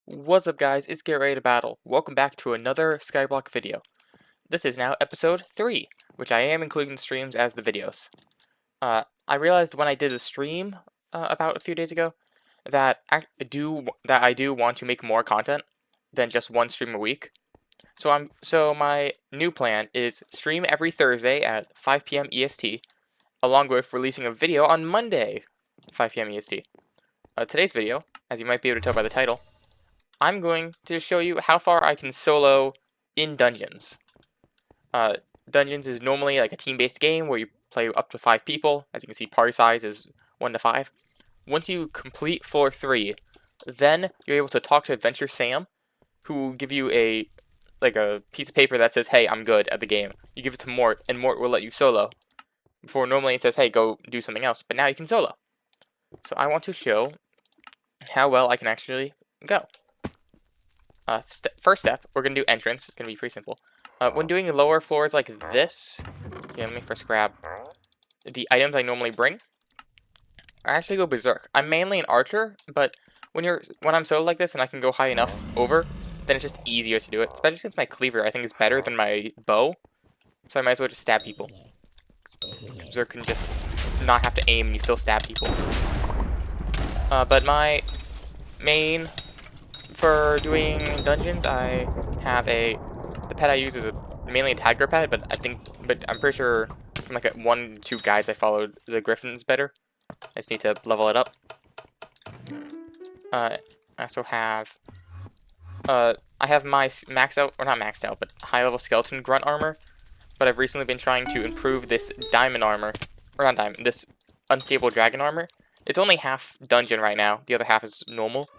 What's up guys, it's Get Ready to Battle. Welcome back to another Skyblock video. This is now episode 3, which I am including the streams as the videos. I realized when I did the stream about a few days ago that I do want to make more content than just one stream a week. So my new plan is stream every Thursday at 5 PM EST, along with releasing a video on Monday, 5 PM EST. Today's video, as you might be able to tell by the title, I'm going to show you how far I can solo in dungeons. Dungeons is normally like a team-based game where you play up to 5 people. As you can see, party size is 1 to 5. Once you complete floor 3, then you're able to talk to Adventure Sam, who will give you a piece of paper that says, "Hey, I'm good at the game." You give it to Mort, and Mort will let you solo. Before normally it says, "Hey, go do something else," but now you can solo. So I want to show how well I can actually go. First step, we're going to do entrance. It's going to be pretty simple. When doing lower floors like this, let me first grab the items I normally bring. I actually go berserk. I'm mainly an archer, but when I'm solo like this and I can go high enough over, then it's just easier to do it. Especially since my cleaver, I think, is better than my bow. So I might as well just stab people. Berserk can just not have to aim and you still stab people. But my main... For doing dungeons, I have the pet I use is mainly a tiger pet, but I'm pretty sure from like 1 to 2 guides I followed, the griffin's better. I just need to level it up. I also have, I have my maxed out, or not maxed out, but high level skeleton grunt armor, but I've recently been trying to improve this diamond armor, or not diamond, this unstable dragon armor. It's only half dungeon right now, the other half is normal,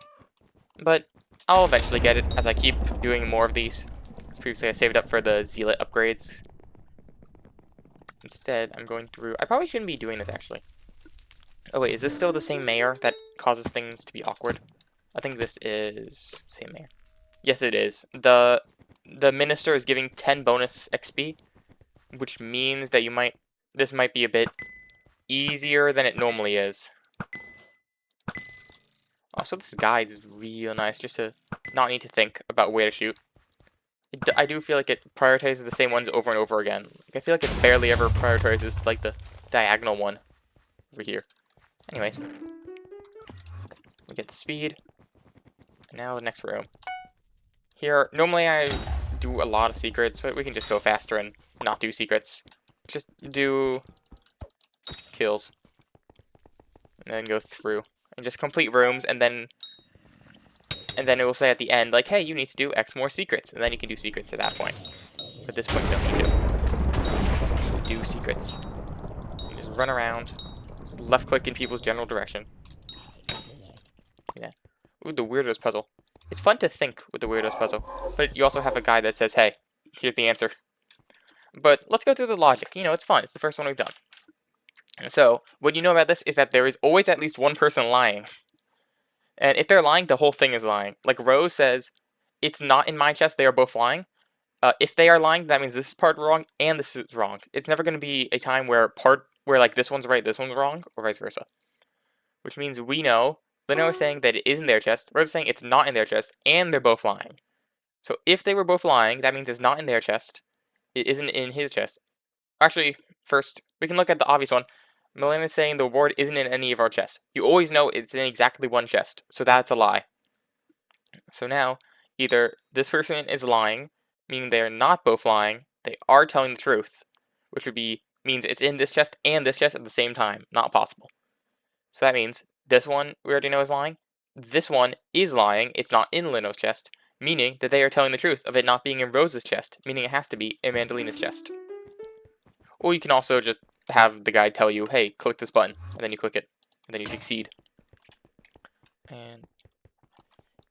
but I'll eventually get it as I keep doing more of these. As previously I saved up for the zealot upgrades. Instead, I'm going through... I probably shouldn't be doing this, actually. Oh wait, is this still the same mayor that causes things to be awkward? I think this is... same mayor. Yes, it is. The minister is giving 10 bonus XP, which means that this might be a bit easier than it normally is. Also, this guide is real nice, just to not need to think about where to shoot. I do feel like it prioritizes the same ones over and over again. Like, I feel like it barely ever prioritizes, like, the diagonal one over here. Anyways. We get the speed. And now the next room. Here, normally I do a lot of secrets, but we can just go faster and not do secrets. Just do kills. And then go through. And just complete rooms, and then it will say at the end, like, hey, you need to do X more secrets, and then you can do secrets at that point. But at this point, you don't need to do secrets. You just run around, just left-click in people's general direction. Yeah. Ooh, the Weirdos puzzle. It's fun to think with the Weirdos puzzle, but you also have a guide that says, hey, here's the answer. But let's go through the logic. You know, it's fun. It's the first one we've done. So, what you know about this is that there is always at least one person lying. And if they're lying, the whole thing is lying. Like Rose says, it's not in my chest, they are both lying. If they are lying, that means this is part wrong and this is wrong. It's never going to be a time where like this one's right, this one's wrong, or vice versa. Which means we know, Leno is saying that it is in their chest, Rose is saying it's not in their chest, and they're both lying. So if they were both lying, that means it's not in their chest, it isn't in his chest. Actually, first, we can look at the obvious one. Milena is saying the reward isn't in any of our chests. You always know it's in exactly one chest, so that's a lie. So now, either this person is lying, meaning they're not both lying, they are telling the truth, which means it's in this chest and this chest at the same time. Not possible. So that means this one we already know is lying. This one is lying, it's not in Leno's chest, meaning that they are telling the truth of it not being in Rose's chest, meaning it has to be in Mandalina's chest. Or you can also just have the guide tell you, hey, click this button, and then you click it, and then you succeed.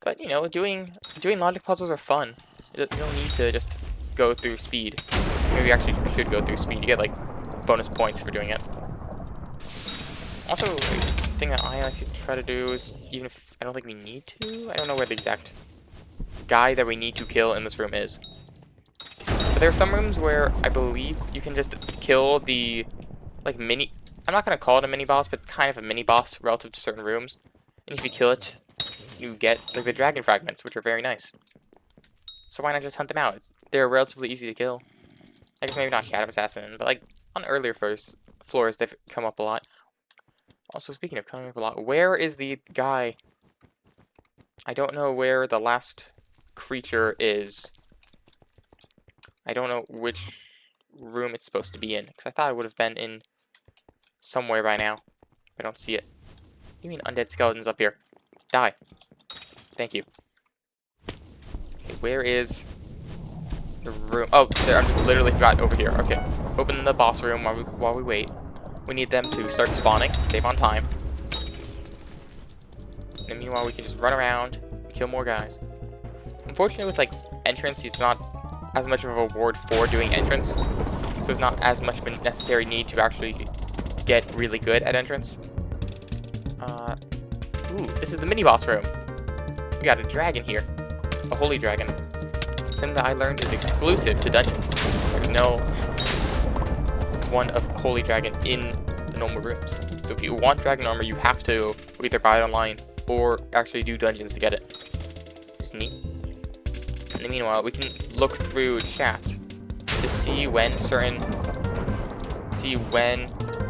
But you know, doing logic puzzles are fun. You don't need to just go through speed. Maybe you actually should go through speed. You get like bonus points for doing it. Also, the thing that I like to try to do is, even if I don't think we need to, I don't know where the exact guy that we need to kill in this room is. But there are some rooms where I believe you can just kill the like mini... I'm not going to call it a mini boss, but it's kind of a mini boss relative to certain rooms. And if you kill it, you get like the dragon fragments, which are very nice. So why not just hunt them out? They're relatively easy to kill. I guess maybe not Shadow Assassin, but like on earlier floors, they've come up a lot. Also, speaking of coming up a lot, where is the guy? I don't know where the last creature is. I don't know which room it's supposed to be in, because I thought it would have been in somewhere by now. I don't see it. What do you mean undead skeletons up here? Die. Thank you. Okay, where is the room? Oh, there, I'm just literally forgot over here. Okay, open the boss room while we wait. We need them to start spawning, save on time. And meanwhile, we can just run around, kill more guys. Unfortunately, with like entrance, it's not as much of a reward for doing entrance, so there's not as much of a necessary need to actually get really good at entrance. Ooh, this is the mini boss room. We got a dragon here, a holy dragon. Something that I learned is exclusive to dungeons. There's no one of holy dragon in the normal rooms. So if you want dragon armor, you have to either buy it online or actually do dungeons to get it. Which is neat. In the meanwhile, we can look through chat to see when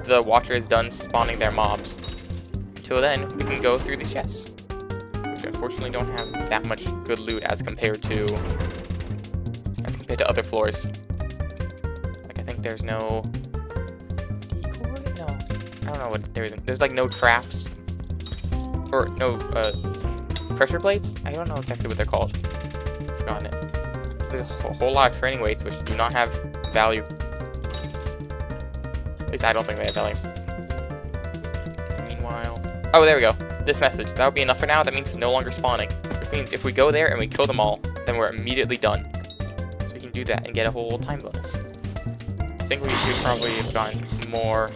the Watcher is done spawning their mobs. Until then, we can go through the chests, which unfortunately don't have that much good loot as compared to other floors. Like I think there's no decoy? No, I don't know what there isn't. There's like no traps or no pressure plates. I don't know exactly what they're called. I've forgotten it. There's a whole lot of training weights which do not have value. At least I don't think they have value. Meanwhile, oh, there we go. This message. That would be enough for now. That means it's no longer spawning. Which means if we go there and we kill them all, then we're immediately done. So we can do that and get a whole time bonus. I think we should probably have gotten more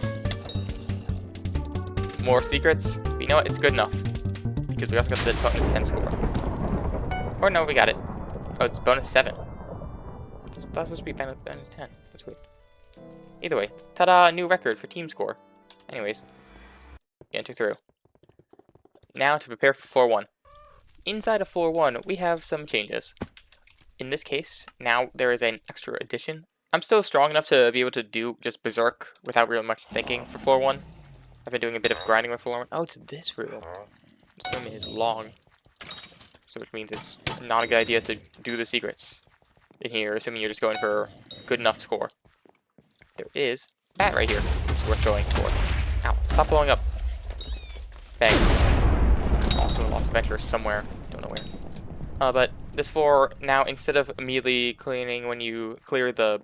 secrets. But you know what? It's good enough. Because we also got the bonus 10 score. Or no, we got it. Oh, it's bonus 7. That's supposed to be bonus 10. That's weird. Either way. Ta-da! New record for team score. Anyways. Enter through. Now to prepare for floor 1. Inside of floor 1, we have some changes. In this case, now there is an extra addition. I'm still strong enough to be able to do just berserk without really much thinking for floor 1. I've been doing a bit of grinding with floor 1. Oh, it's this room. This room is long. So which means it's not a good idea to do the secrets in here, assuming you're just going for a good enough score. There is that right here, which is worth going for. Ow, stop blowing up. Bang. Also a lost adventure somewhere. Don't know where. But this floor, now instead of immediately cleaning when you clear the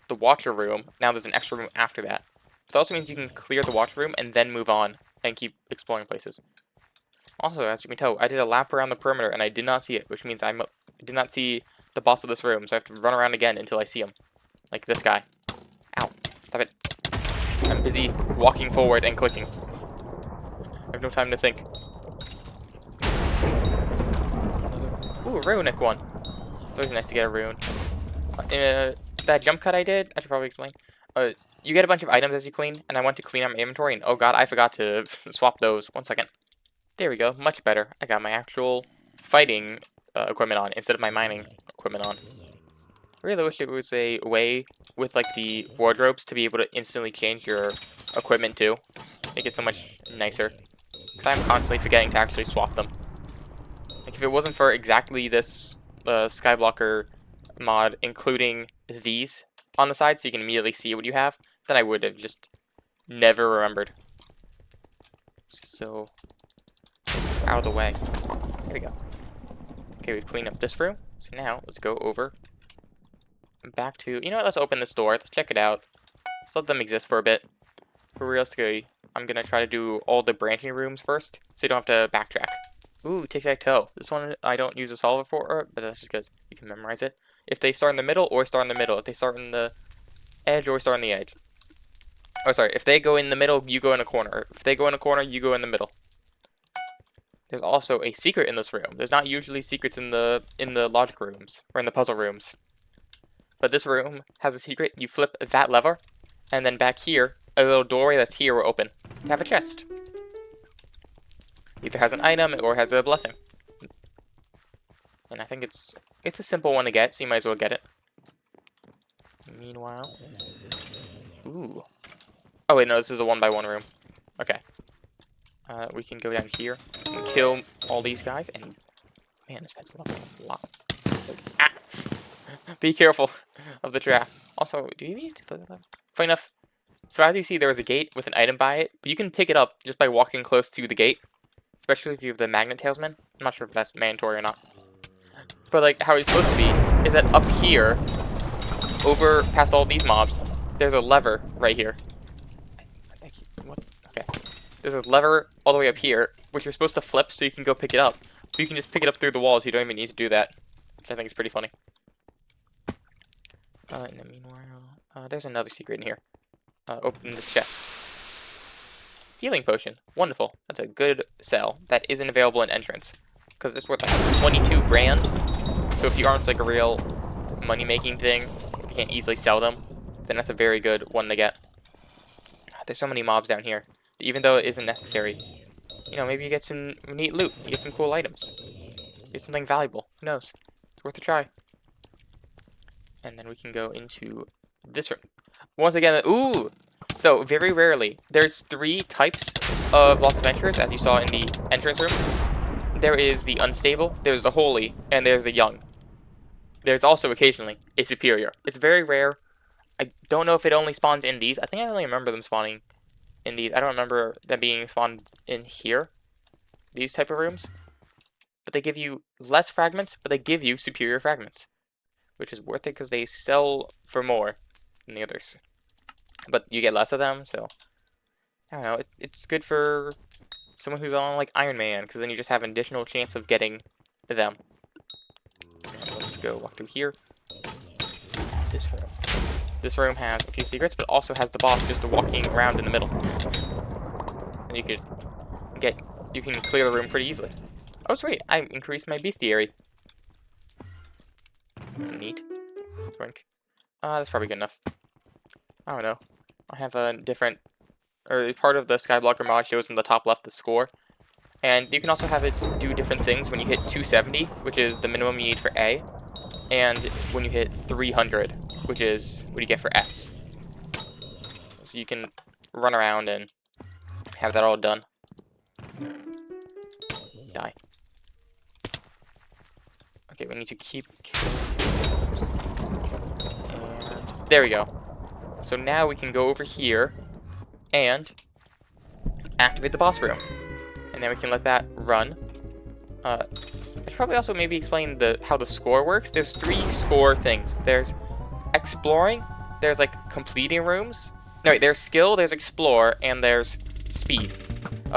Watcher room, now there's an extra room after that. It also means you can clear the Watcher room and then move on and keep exploring places. Also, as you can tell, I did a lap around the perimeter and I did not see it, which means I did not see the boss of this room, so I have to run around again until I see him. Like this guy. Ow. Stop it. I'm busy walking forward and clicking. I have no time to think. Ooh, a runic one. It's always nice to get a rune. That jump cut I did, I should probably explain. You get a bunch of items as you clean, and I went to clean out my inventory, and oh god, I forgot to swap those. 1 second. There we go, much better. I got my actual fighting equipment on instead of my mining equipment on. I really wish there was a way with like the wardrobes to be able to instantly change your equipment too. Make it so much nicer. Because I'm constantly forgetting to actually swap them. Like if it wasn't for exactly this Skyblocker mod, including these on the side so you can immediately see what you have, then I would have just never remembered. So, out of the way. There we go. Okay, we've cleaned up this room. So now, let's go over back to... You know what, let's open this door. Let's check it out. Let's let them exist for a bit. For realistically, I'm going to try to do all the branching rooms first, so you don't have to backtrack. Ooh, tic-tac-toe. This one I don't use a solver for, but that's just because you can memorize it. If they start in the middle, or start in the middle. If they start in the edge, or start on the edge. Oh, sorry. If they go in the middle, you go in a corner. If they go in a corner, you go in the middle. There's also a secret in this room. There's not usually secrets in the logic rooms, or in the puzzle rooms. But this room has a secret. You flip that lever, and then back here, a little doorway that's here will open. You have a chest. Either has an item, or has a blessing. And I think it's a simple one to get, so you might as well get it. Meanwhile... Ooh. Oh wait, no, this is a 1x1 room. Okay. We can go down here and kill all these guys, and... Man, this pet's leveling a lot. Like, ah! Be careful of the trap. Also, do you need to flip that? Funny enough, so as you see, there was a gate with an item by it, but you can pick it up just by walking close to the gate. Especially if you have the Magnet Tailsman. I'm not sure if that's mandatory or not. But like, how it's supposed to be is that up here, over past all these mobs, there's a lever right here. What? Okay. There's a lever all the way up here, which you're supposed to flip so you can go pick it up. But you can just pick it up through the walls, you don't even need to do that. Which I think is pretty funny. In the meanwhile, there's another secret in here. Open the chest. Healing potion. Wonderful. That's a good sell. That isn't available in entrance. Because it's worth like 22 grand. So if you aren't like a real money-making thing, if you can't easily sell them, then that's a very good one to get. There's so many mobs down here. Even though it isn't necessary. You know, maybe you get some neat loot. You get some cool items. You get something valuable. Who knows? It's worth a try. And then we can go into this room. Once again, ooh! So, very rarely, there's 3 types of Lost Adventurers, as you saw in the entrance room. There is the Unstable, there's the Holy, and there's the Young. There's also, occasionally, a Superior. It's very rare. I don't know if it only spawns in these. I think I only remember them spawning in these. I don't remember them being spawned in here. These type of rooms. But they give you less fragments, but they give you superior fragments. Which is worth it because they sell for more than the others. But you get less of them, so... I don't know, it's good for someone who's on, like, Iron Man, because then you just have an additional chance of getting them. And let's go walk through here. This room. This room has a few secrets, but also has the boss just walking around in the middle. And you can clear the room pretty easily. Oh, sweet, I increased my bestiary. That's neat. Drink. That's probably good enough. I don't know. I have a different, or part of the Skyblocker mod shows in the top left the score. And you can also have it do different things when you hit 270, which is the minimum you need for A, and when you hit 300, which is what you get for S. So you can run around and have that all done. Die. Okay, we need to keep... And there we go. So now we can go over here and activate the boss room. And then we can let that run. I should probably also maybe explain how the score works. There's 3 score things. There's exploring, there's like completing rooms. No, wait, there's skill, there's explore, and there's speed.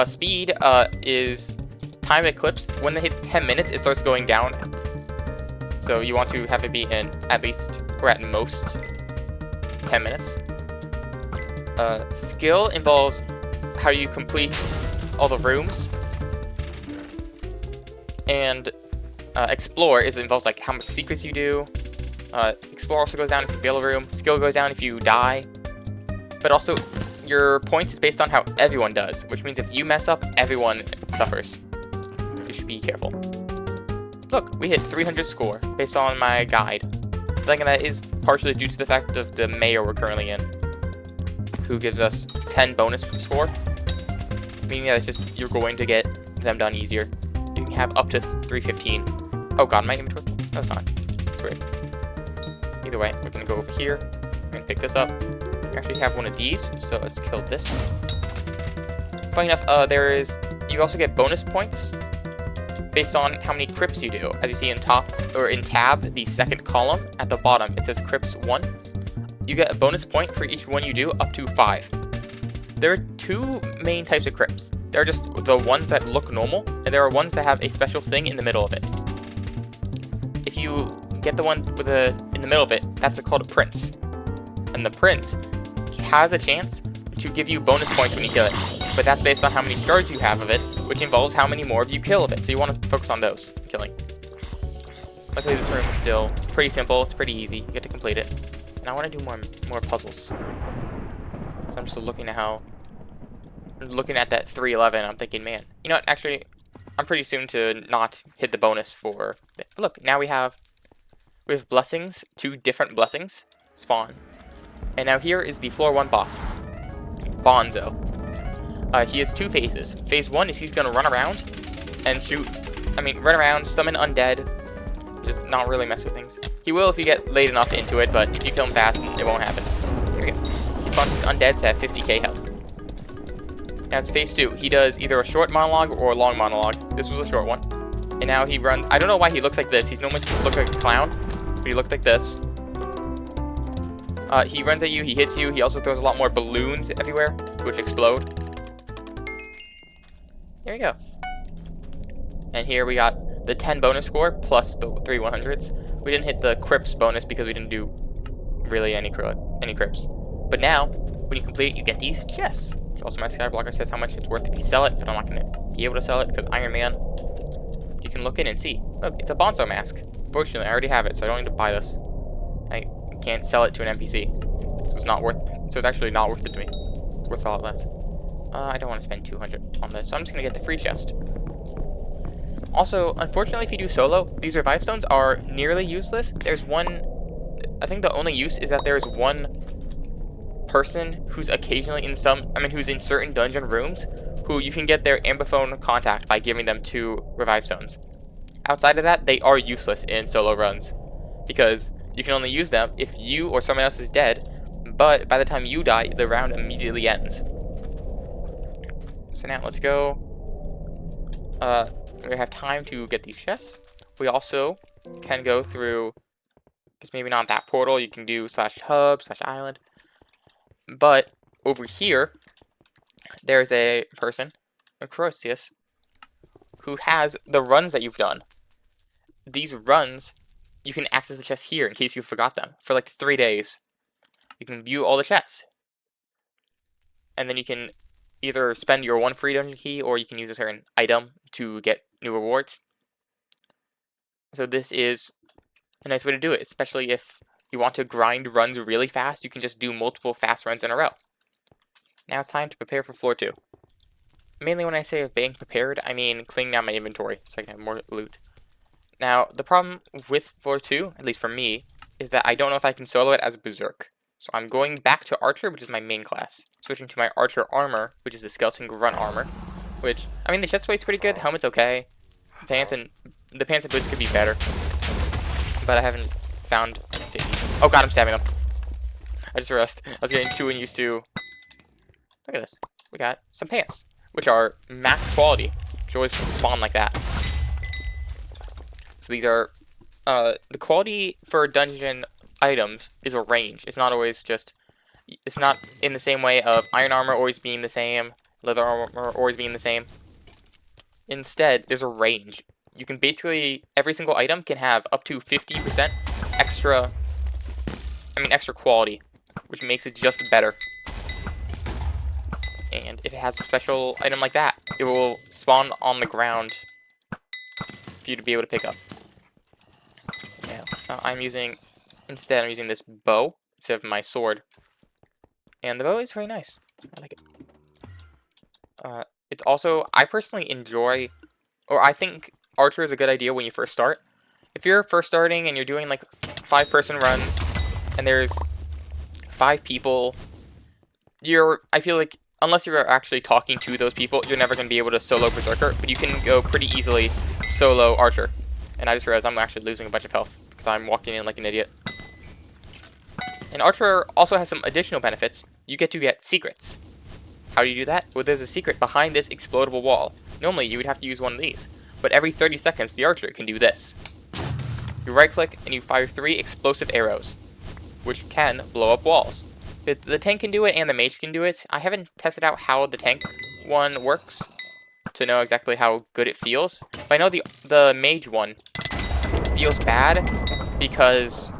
Speed is time eclipse. When it hits 10 minutes, it starts going down. So you want to have it be in at least, or at most, 10 minutes. Skill involves how you complete all the rooms. And explore involves like how much secrets you do. Explore also goes down if you fail a room. Skill goes down if you die. But also, your points is based on how everyone does, which means if you mess up, everyone suffers. So you should be careful. Look, we hit 300 score based on my guide. I think that is partially due to the fact of the mayor we're currently in, who gives us 10 bonus score, meaning that it's just you're going to get them done easier. You can have up to 315. Oh god, my inventory? No, it's not. It's weird. Either way, we're gonna go over here. We're gonna pick this up. We actually have one of these, so let's kill this. Funny enough, you also get bonus points based on how many crypts you do. As you see in tab, the second column at the bottom, it says crypts 1. You get a bonus point for each one you do, up to 5. There are 2 main types of crypts. There are just the ones that look normal, and there are ones that have a special thing in the middle of it. If you get the one with in the middle of it, that's called a prince. And the prince has a chance to give you bonus points when you kill it, but that's based on how many shards you have of it, which involves how many more of you kill of it, so you want to focus on those, killing. Luckily this room is still pretty simple, it's pretty easy, you get to complete it. And I want to do more puzzles. So I'm just looking at that 311, I'm thinking, man, you know what, actually, I'm pretty soon to not hit the bonus for... But look, now we have blessings, 2 different blessings spawn. And now here is the floor 1 boss, Bonzo. He has 2 phases. Phase 1 is he's going to run around and run around, summon undead, just not really mess with things. He will if you get late enough into it, but if you kill him fast, it won't happen. Here we go. He spawns his undeads to have 50k health. Now it's phase 2. He does either a short monologue or a long monologue. This was a short one. And now he runs. I don't know why he looks like this. He's normally supposed to look like a clown, but he looked like this. He runs at you, he hits you. He also throws a lot more balloons everywhere, which explode. Here we go. And here we got the 10 bonus score plus the 3 100s. We didn't hit the Crips bonus because we didn't do really any Crips. But now, when you complete it, you get these chests. Also, my Skyblocker says how much it's worth if you sell it, but I'm not going to be able to sell it because Iron Man. You can look in and see. Look, it's a Bonzo mask. Fortunately, I already have it, so I don't need to buy this. I can't sell it to an NPC. So it's not worth. So it's actually not worth it to me. It's worth a lot less. I don't want to spend 200 on this, so I'm just going to get the free chest. Also, unfortunately, if you do solo, these revive stones are nearly useless. There's one... I think the only use is that there's one person who's occasionally in who's in certain dungeon rooms, who you can get their ambiphone contact by giving them 2 revive stones. Outside of that, they are useless in solo runs, because you can only use them if you or someone else is dead, but by the time you die, the round immediately ends. So now let's go. We have time to get these chests. We also can go through, because maybe not that portal, you can do /hub, /island. But over here, there's a person, Acrosius, who has the runs that you've done. These runs, you can access the chests here in case you forgot them for like 3 days. You can view all the chests. And then you can either spend your 1 free dungeon key or you can use a certain item to get new rewards. So this is a nice way to do it, especially if you want to grind runs really fast. You can just do multiple fast runs in a row. Now it's time to prepare for floor 2. Mainly when I say of being prepared, I mean cleaning out my inventory so I can have more loot. Now, the problem with floor 2, at least for me, is that I don't know if I can solo it as Berserk. So I'm going back to Archer, which is my main class. Switching to my Archer armor, which is the Skeleton Grunt armor. Which, I mean, the chest plate's pretty good, the helmet's okay. The pants and boots could be better. But I haven't found 50. Oh god, I'm stabbing them. I just realized I was getting too used to... Look at this. We got some pants, which are max quality. Which always spawn like that. So these are... the quality for dungeon items is a range. It's not always just... It's not in the same way of iron armor always being the same, leather armor always being the same. Instead, there's a range. You can basically... Every single item can have up to 50% extra quality, which makes it just better. And if it has a special item like that, it will spawn on the ground for you to be able to pick up. Yeah, I'm using this bow instead of my sword. And the bow is very nice. I like it. It's also, I personally enjoy, or I think Archer is a good idea when you first start. If you're first starting and you're doing like 5-person runs, and there's 5 people, I feel like, unless you're actually talking to those people, you're never going to be able to solo Berserker, but you can go pretty easily solo Archer. And I just realized I'm actually losing a bunch of health, because I'm walking in like an idiot. And Archer also has some additional benefits. You get to get secrets. How do you do that? Well, there's a secret behind this explodable wall. Normally, you would have to use one of these, but every 30 seconds, the Archer can do this. You right-click, and you fire 3 explosive arrows, which can blow up walls. The tank can do it, and the mage can do it. I haven't tested out how the tank one works to know exactly how good it feels, but I know the mage one feels bad because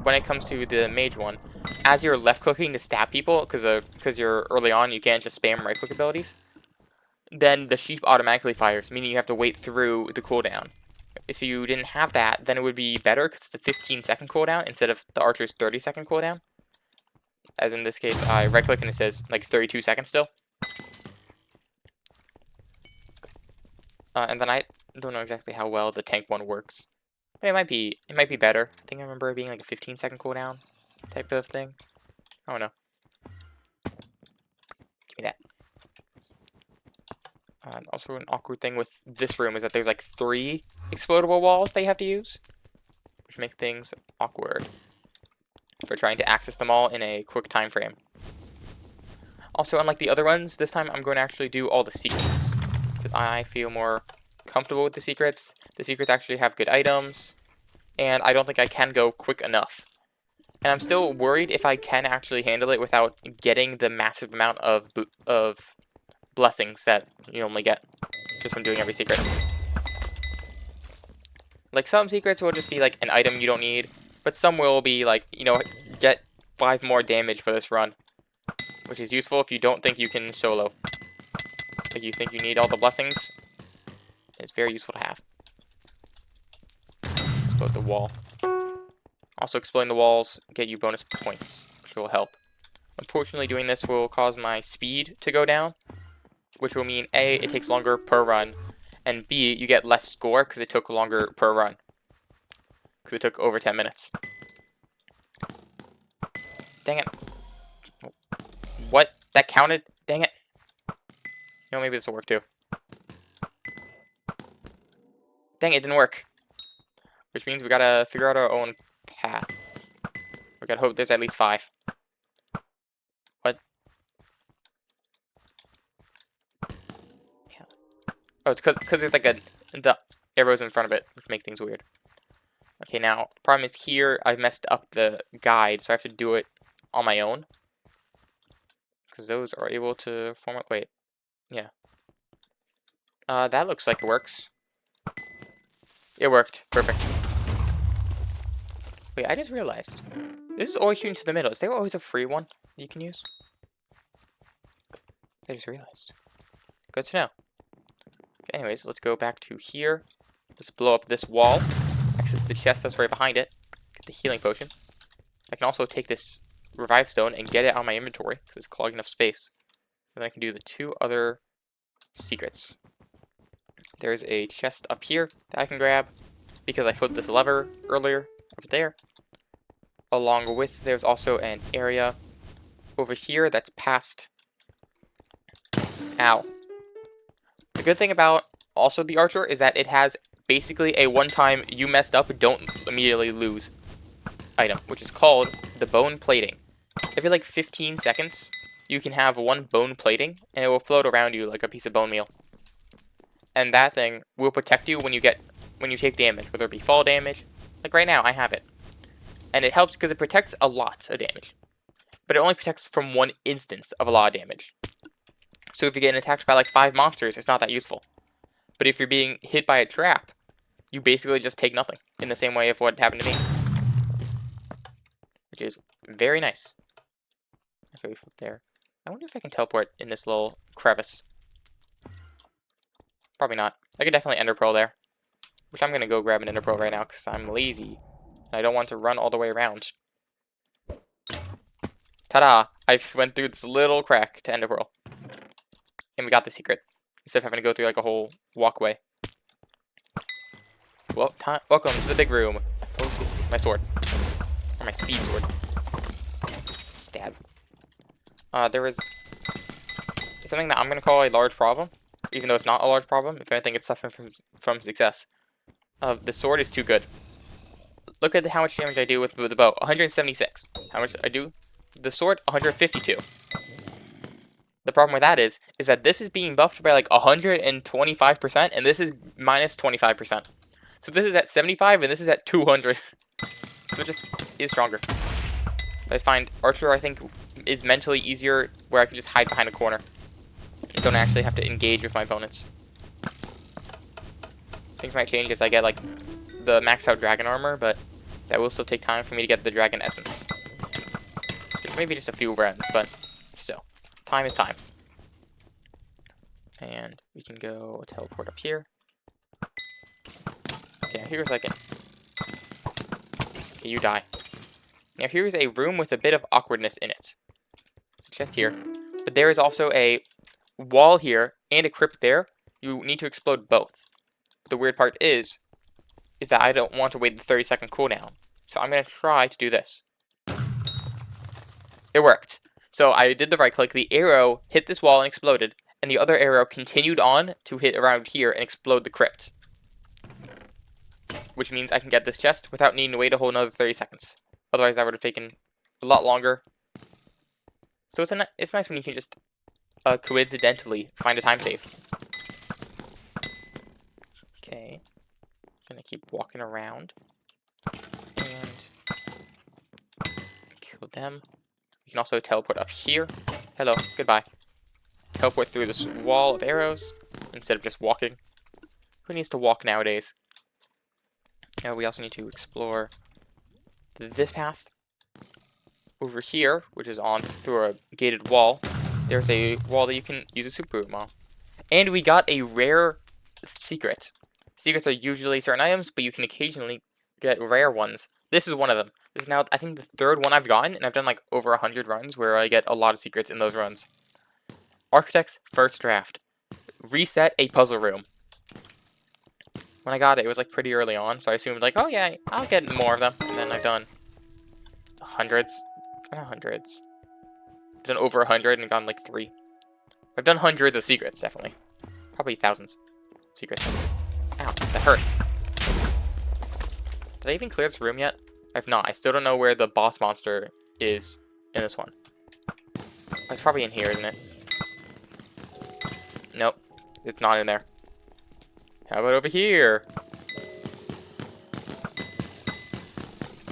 when it comes to the mage one, as you're left-clicking to stab people, because you're early on, you can't just spam right-click abilities, then the sheep automatically fires, meaning you have to wait through the cooldown. If you didn't have that, then it would be better, because it's a 15-second cooldown instead of the Archer's 30-second cooldown. As in this case, I right-click and it says, like, 32 seconds still. And then I don't know exactly how well the tank one works. But it might be better. I think I remember it being like a 15-second cooldown type of thing. I don't know. Give me that. Also, an awkward thing with this room is that there's like 3 explodable walls they have to use, which make things awkward for trying to access them all in a quick time frame. Also, unlike the other ones, this time I'm going to actually do all the secrets, because I feel more comfortable with the secrets. The secrets actually have good items, and I don't think I can go quick enough. And I'm still worried if I can actually handle it without getting the massive amount of blessings that you normally get just from doing every secret. Like, some secrets will just be like an item you don't need, but some will be like, you know, get 5 more damage for this run, which is useful if you don't think you can solo. Like, you think you need all the blessings, it's very useful to have. Explode the wall. Also, exploding the walls get you bonus points, which will help. Unfortunately, doing this will cause my speed to go down, which will mean A, it takes longer per run, and B, you get less score because it took longer per run. Because it took over 10 minutes. Dang it. What? That counted? Dang it. You know, maybe this will work too. Dang, it didn't work. Which means we gotta figure out our own path. We gotta hope there's at least 5. What? Yeah. Oh, it's because there's like the arrows in front of it, which make things weird. Okay, now, the problem is here, I messed up the guide, so I have to do it on my own. Because those are able to form it. Wait. Yeah. That looks like it works. It worked. Perfect. Wait, I just realized. This is always shooting to the middle. Is there always a free one you can use? I just realized. Good to know. Okay, anyways, let's go back to here. Let's blow up this wall. Access the chest that's right behind it. Get the healing potion. I can also take this revive stone and get it out of my inventory because it's clogging up space. And then I can do the 2 other secrets. There's a chest up here that I can grab because I flipped this lever earlier over there. Along with, there's also an area over here that's past. Ow. The good thing about also the archer is that it has basically a one-time you messed up, don't immediately lose item, which is called the bone plating. Every like 15 seconds, you can have 1 bone plating, and it will float around you like a piece of bone meal. And that thing will protect you when you take damage, whether it be fall damage. Like right now, I have it. And it helps because it protects a lot of damage. But it only protects from 1 instance of a lot of damage. So if you're getting attacked by like 5 monsters, it's not that useful. But if you're being hit by a trap, you basically just take nothing. In the same way of what happened to me. Which is very nice. Okay, we flip there. I wonder if I can teleport in this little crevice. Probably not. I could definitely ender pearl there. Which I'm going to go grab an ender pearl right now because I'm lazy. And I don't want to run all the way around. Ta-da! I went through this little crack to ender pearl. And we got the secret. Instead of having to go through like a whole walkway. Well, welcome to the big room. Oh, my sword. Or my speed sword. Stab. There is something that I'm going to call a large problem. Even though it's not a large problem. If anything, it's suffering from success. The sword is too good. Look at how much damage I do with the bow. 176. How much I do? The sword, 152. The problem with that is that this is being buffed by like 125%, and this is minus 25%. So this is at 75, and this is at 200. So it just is stronger. I find Archer, I think, is mentally easier, where I can just hide behind a corner. I don't actually have to engage with my opponents. Things might change as I get, like, the maxed out dragon armor, but that will still take time for me to get the dragon essence. Maybe just a few runs, but still. Time is time. And we can go teleport up here. Okay, here's like okay, you die. Now here's a room with a bit of awkwardness in it. There's a chest here. But there is also a wall here and a crypt there you need to explode both. The weird part is that I don't want to wait the 30-second cooldown. So I'm going to try to do this. It worked. So I did the right click, the arrow hit this wall and exploded, and the other arrow continued on to hit around here and explode the crypt. Which means I can get this chest without needing to wait a whole another 30 seconds. Otherwise that would have taken a lot longer. So it's nice when you can just coincidentally find a time save. Okay. Gonna keep walking around. And kill them. You can also teleport up here. Hello, goodbye. Teleport through this wall of arrows instead of just walking. Who needs to walk nowadays? Now we also need to explore this path. Over here, which is on through a gated wall, there's a wall that you can use a super room on. And we got a rare secret. Secrets are usually certain items, but you can occasionally get rare ones. This is one of them. This is now, I think, the third one I've gotten, and I've done like over 100 runs where I get a lot of secrets in those runs. Architect's first draft. Reset a puzzle room. When I got it, it was like pretty early on, so I assumed like, oh yeah, I'll get more of them. And then I've done hundreds. Not hundreds. I've done over 100 and gotten like 3. I've done hundreds of secrets, definitely. Probably thousands of secrets. Ow, that hurt. Did I even clear this room yet? I've not. I still don't know where the boss monster is in this one. It's probably in here, isn't it? Nope. It's not in there. How about over here?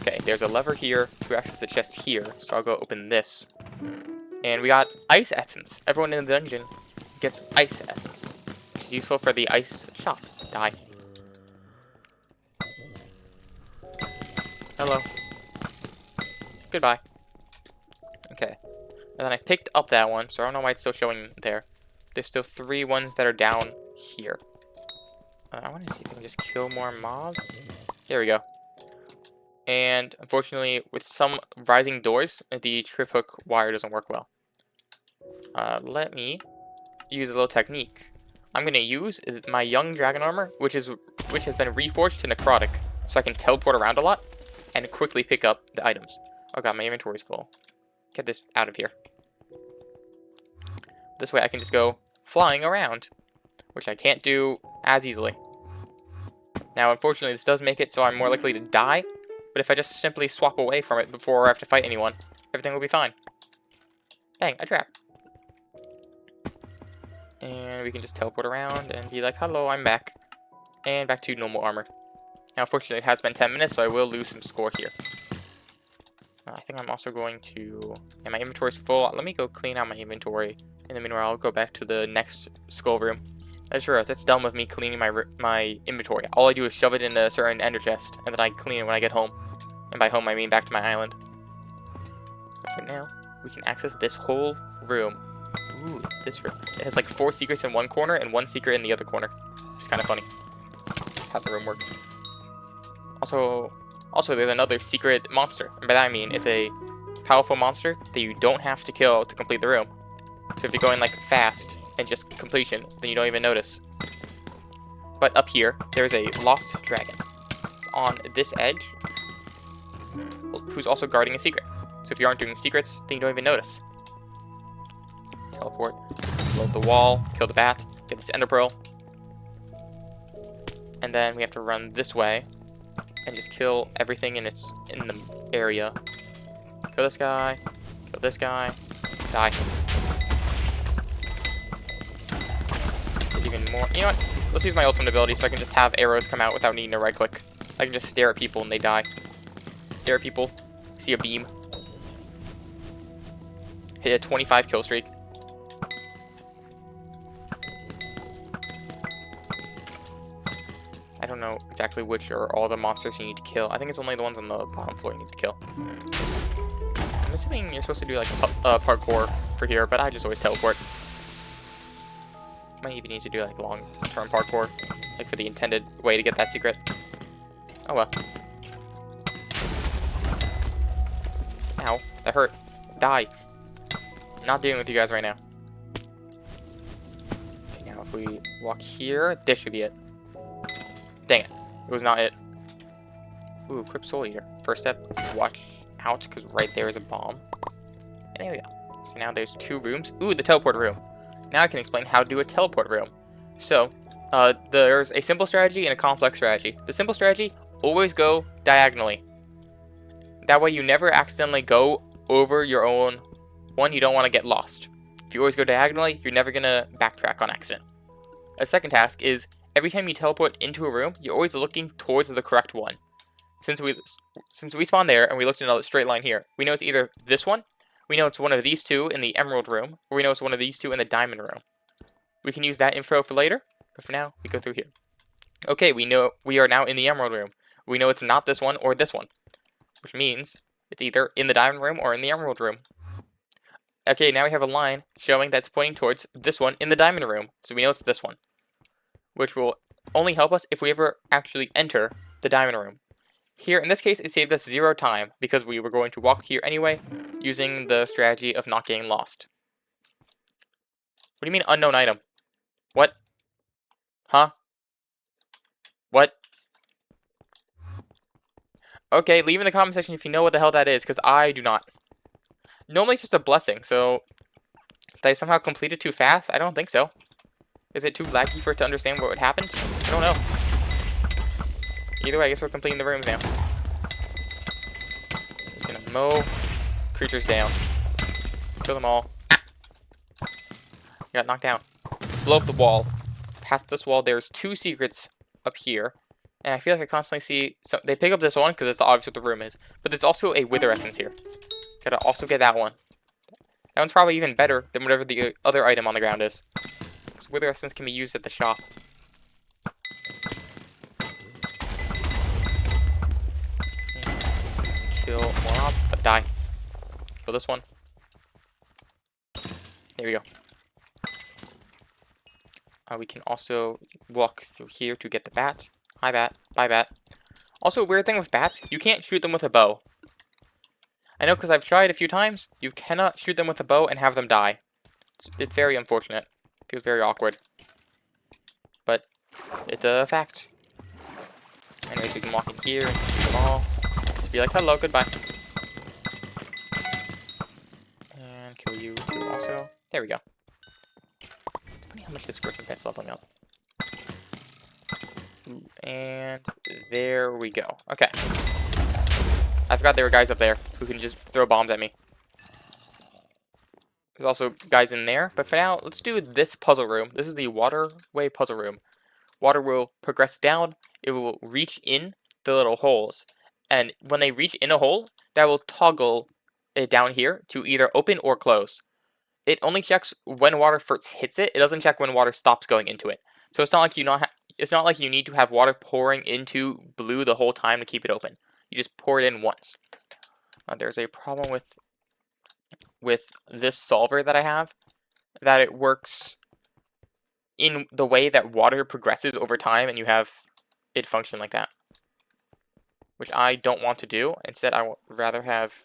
Okay, there's a lever here to access the chest here, so I'll go open this. And we got ice essence. Everyone in the dungeon gets ice essence, which is useful for the ice shop. Die. Hello. Goodbye. Okay. And then I picked up that one, so I don't know why it's still showing there. There's still 3 ones that are down here. I want to see if I can just kill more mobs. There we go. And unfortunately, with some rising doors, the trip hook wire doesn't work well. Let me use a little technique. I'm going to use my young dragon armor, which has been reforged to necrotic, so I can teleport around a lot and quickly pick up the items. Oh god, my inventory's full. Get this out of here. This way I can just go flying around, which I can't do as easily. Now, unfortunately, this does make it so I'm more likely to die, but if I just simply swap away from it before I have to fight anyone, everything will be fine. Bang, a trap. And we can just teleport around and be like, hello, I'm back. And back to normal armor. Now, unfortunately, it has been 10 minutes, so I will lose some score here. I think I'm also going to... Yeah, my inventory's full. Let me go clean out my inventory. In the meanwhile, I'll go back to the next skull room. Sure, that's dumb of me cleaning my inventory. All I do is shove it in a certain ender chest, and then I clean it when I get home. And by home, I mean back to my island. But for now, we can access this whole room. Ooh, it's this room. It has like 4 secrets in one corner and 1 secret in the other corner. Which is kind of funny. How the room works. Also, there's another secret monster. And by that I mean, it's a powerful monster that you don't have to kill to complete the room. So if you're going like fast and just completion, then you don't even notice. But up here, there's a lost dragon. It's on this edge, who's also guarding a secret. So if you aren't doing secrets, then you don't even notice. Teleport, load the wall, kill the bat, get this ender pearl. And then we have to run this way and just kill everything in the area. Kill this guy, die. Even more. You know what? Let's use my ultimate ability so I can just have arrows come out without needing to right click. I can just stare at people and they die. Stare at people, see a beam. Hit a 25 kill streak. I don't know exactly which are all the monsters you need to kill. I think it's only the ones on the bottom floor you need to kill. I'm assuming you're supposed to do like parkour for here, but I just always teleport. Might even need to do like long-term parkour, like for the intended way to get that secret. Oh well. Ow, that hurt. Die. Not dealing with you guys right now. Okay, now if we walk here, this should be it. Dang it. It was not it. Ooh, Crypt Soul Eater. First step, watch out, because right there is a bomb. And there we go. So now there's 2 rooms. Ooh, the teleport room. Now I can explain how to do a teleport room. So, there's a simple strategy and a complex strategy. The simple strategy, always go diagonally. That way you never accidentally go over your own one. You don't want to get lost. If you always go diagonally, you're never going to backtrack on accident. A second task is, every time you teleport into a room, you're always looking towards the correct one. Since we spawn there and we looked in a straight line here, we know it's either this one, we know it's one of these 2 in the emerald room, or we know it's one of these 2 in the diamond room. We can use that info for later, but for now, we go through here. Okay, we know we are now in the emerald room. We know it's not this one or this one, which means it's either in the diamond room or in the emerald room. Okay, now we have a line showing that's pointing towards this one in the diamond room, so we know it's this one, which will only help us if we ever actually enter the diamond room. Here, in this case, it saved us 0 time, because we were going to walk here anyway, using the strategy of not getting lost. What do you mean, unknown item? What? Huh? What? Okay, leave in the comment section if you know what the hell that is, because I do not. Normally it's just a blessing, so... Did I somehow complete it too fast? I don't think so. Is it too laggy for it to understand what would happen? I don't know. Either way, I guess we're completing the rooms now. Just gonna mow creatures down. Kill them all. Got knocked down. Blow up the wall. Past this wall, there's 2 secrets up here. And I feel like I constantly see... They pick up this one because it's obvious what the room is. But there's also a Wither Essence here. Gotta also get that one. That one's probably even better than whatever the other item on the ground is. Because Wither Essence can be used at the shop. Kill mob, but die. Kill this one. There we go. We can also walk through here to get the bat. Hi, bat. Bye, bat. Also, a weird thing with bats, you can't shoot them with a bow. I know because I've tried a few times, you cannot shoot them with a bow and have them die. It's very unfortunate. Feels very awkward. But, it's a fact. Anyways, we can walk in here and shoot them all. Just be like, hello, goodbye. And kill you too also. There we go. It's funny how much this griffin pet's leveling up. Ooh, and there we go. Okay. I forgot there were guys up there who can just throw bombs at me. There's also guys in there, but for now, let's do this puzzle room. This is the waterway puzzle room. Water will progress down, it will reach in the little holes, and when they reach in a hole, that will toggle it down here to either open or close. It only checks when water first hits it, it doesn't check when water stops going into it. So it's not like you need to have water pouring into blue the whole time to keep it open. You just pour it in once. There's a problem with this solver that I have, that it works in the way that water progresses over time and you have it function like that. Which I don't want to do. Instead, I would rather have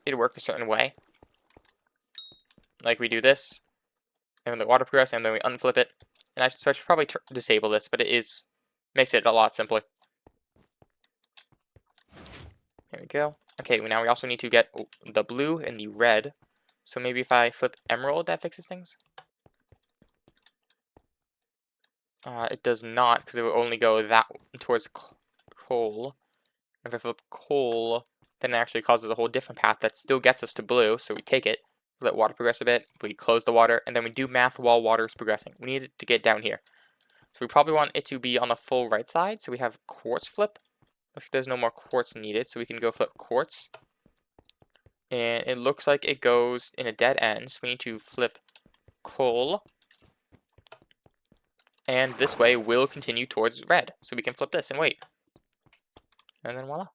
it work a certain way. Like we do this, and then the water progresses, and then we unflip it. And so I should probably disable this, but makes it a lot simpler. There we go. Okay, now we also need to get the blue and the red. So maybe if I flip emerald, that fixes things? It does not, because it will only go that towards coal. If I flip coal, then it actually causes a whole different path that still gets us to blue, so we take it, let water progress a bit, we close the water, and then we do math while water is progressing. We need it to get down here. So we probably want it to be on the full right side, so we have quartz flip. Looks like there's no more quartz needed, so we can go flip quartz. And it looks like it goes in a dead end, so we need to flip coal. And this way will continue towards red, so we can flip this and wait. And then voila.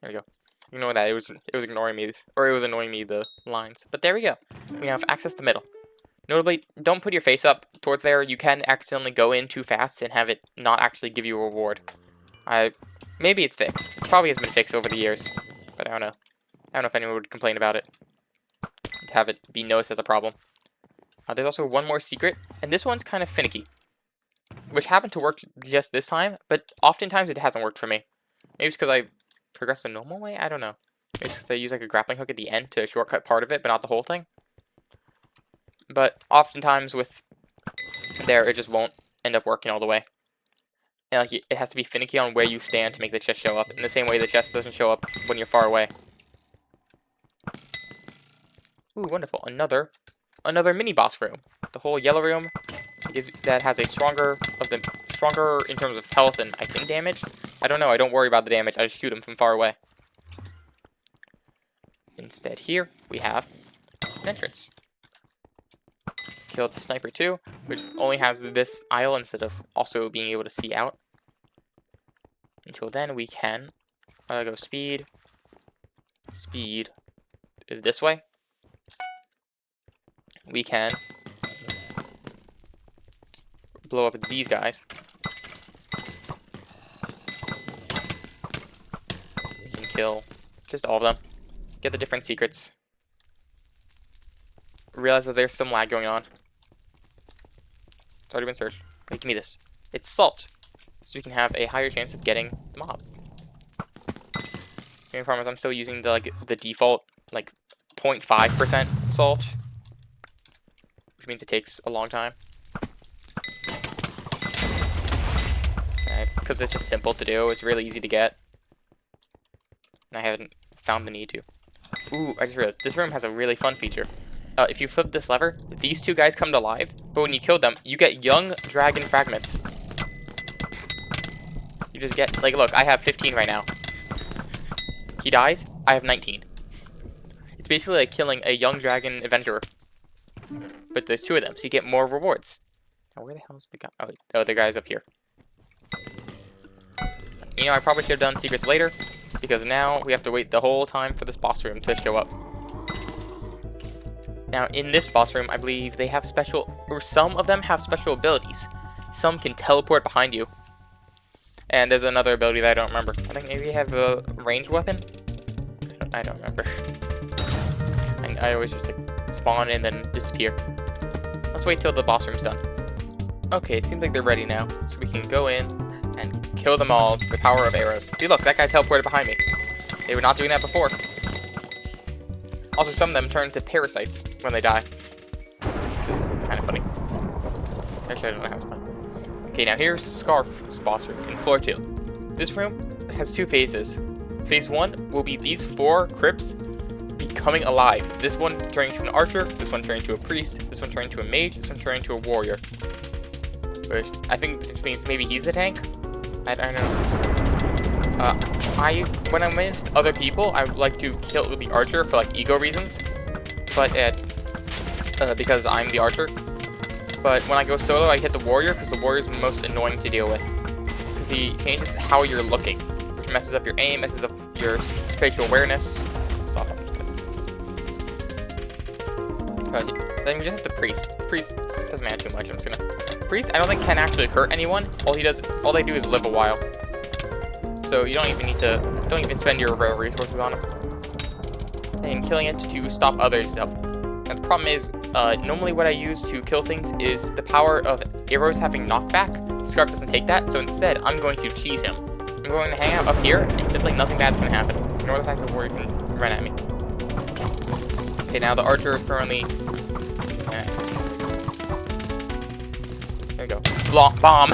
There we go. Ignore that, it was ignoring me, or it was annoying me, the lines. But there we go. We have access to the middle. Notably, don't put your face up towards there. You can accidentally go in too fast and have it not actually give you a reward. Maybe it's fixed. It probably has been fixed over the years, but I don't know. I don't know if anyone would complain about it. have it be noticed as a problem. There's also one more secret, and this one's kind of finicky, which happened to work just this time, but oftentimes it hasn't worked for me. Maybe it's because I progressed the normal way? I don't know. Maybe it's because I use like a grappling hook at the end to shortcut part of it, but not the whole thing. But oftentimes with there, it just won't end up working all the way. And like it has to be finicky on where you stand to make the chest show up, in the same way the chest doesn't show up when you're far away. Ooh, wonderful. Another mini boss room. The whole yellow room that has a stronger in terms of health and I think damage. I don't know. I don't worry about the damage. I just shoot him from far away. Instead, here we have an entrance. Kill the sniper too, which only has this aisle instead of also being able to see out. Until then, we can go speed this way. We can blow up these guys. We can kill just all of them. Get the different secrets. Realize that there's some lag going on. It's already been searched. Wait, give me this. It's salt. So we can have a higher chance of getting the mob. The only problem is I'm still using the default, like, 0.5% salt. Which means it takes a long time. Because it's just simple to do. It's really easy to get. And I haven't found the need to. Ooh, I just realized this room has a really fun feature. If you flip this lever, these two guys come to life, but when you kill them, you get young dragon fragments. You just get, like, look, I have 15 right now. He dies, I have 19. It's basically like killing a young dragon adventurer. But there's two of them, so you get more rewards. Now, where the hell is the guy? Oh, the guy's up here. You know, I probably should have done secrets later, because now we have to wait the whole time for this boss room to show up. Now, in this boss room, I believe they have some of them have special abilities. Some can teleport behind you. And there's another ability that I don't remember. I think maybe you have a ranged weapon? I don't remember. I always just like spawn and then disappear. Let's wait till the boss room's done. Okay, it seems like they're ready now. So we can go in and kill them all with the power of arrows. Dude, look, that guy teleported behind me. They were not doing that before. Also, some of them turn into parasites when they die. It's kind of funny. Actually, I don't know how it's fun. Okay, now here's Scarf's boss room in floor 2. This room has two phases. Phase 1 will be these 4 crypts becoming alive. This one turning into an archer, this one turning into a priest, this one turning into a mage, this one turning into a warrior. Which I think this means maybe he's the tank? I don't know. When I'm with other people, I would like to kill the archer for like ego reasons, but because I'm the archer. But when I go solo, I hit the warrior because the warrior is the most annoying to deal with, because he changes how you're looking, which messes up your aim, messes up your spatial awareness. Stop it. Then we just have the priest. The priest doesn't matter too much. I'm just gonna. Priest, I don't think can actually hurt anyone. All they do is live a while. So you don't even spend your raw resources on him. And killing it to stop others. And the problem is, normally what I use to kill things is the power of arrows having knockback. Scarf doesn't take that, so instead I'm going to cheese him. I'm going to hang out up here, and simply nothing bad's gonna happen. Ignore the fact that the warrior can run at me. Okay, now the archer is currently. There we go. Bomb.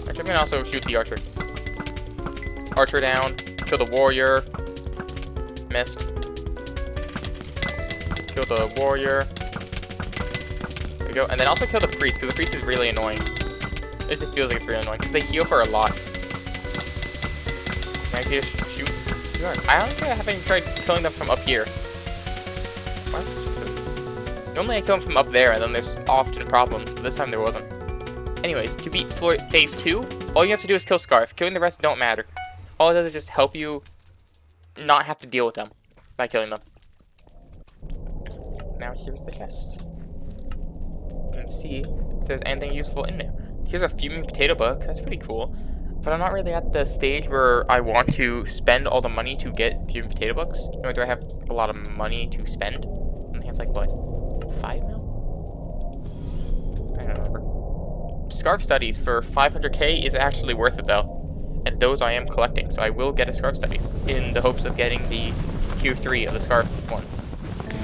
I'm gonna also shoot the archer. Archer down. Kill the warrior. Missed. Kill the warrior. There we go. And then also kill the priest, because the priest is really annoying. At least it feels like it's really annoying, because they heal for a lot. Can I just shoot? I honestly haven't tried killing them from up here. Why is this one? Normally I kill them from up there, and then there's often problems, but this time there wasn't. Anyways, to beat phase 2, all you have to do is kill Scarf. Killing the rest don't matter. All it does is just help you not have to deal with them by killing them. Now here's the chest. You can see if there's anything useful in there. Here's a fuming potato book. That's pretty cool. But I'm not really at the stage where I want to spend all the money to get pure potato books. Do I have a lot of money to spend? I have like, what, 5 mil? I don't remember. Scarf studies for 500k is actually worth it though. And those I am collecting, so I will get a scarf studies in the hopes of getting the tier 3 of the scarf one.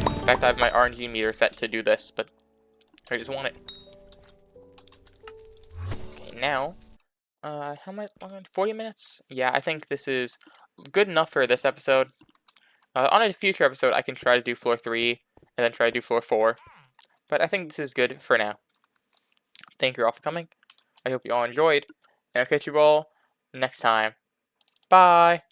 In fact, I have my RNG meter set to do this, but I just want it. Okay, now, how much? 40 minutes? Yeah, I think this is good enough for this episode. On a future episode, I can try to do floor 3, and then try to do floor 4. But I think this is good for now. Thank you all for coming. I hope you all enjoyed, and I'll catch you all next time. Bye!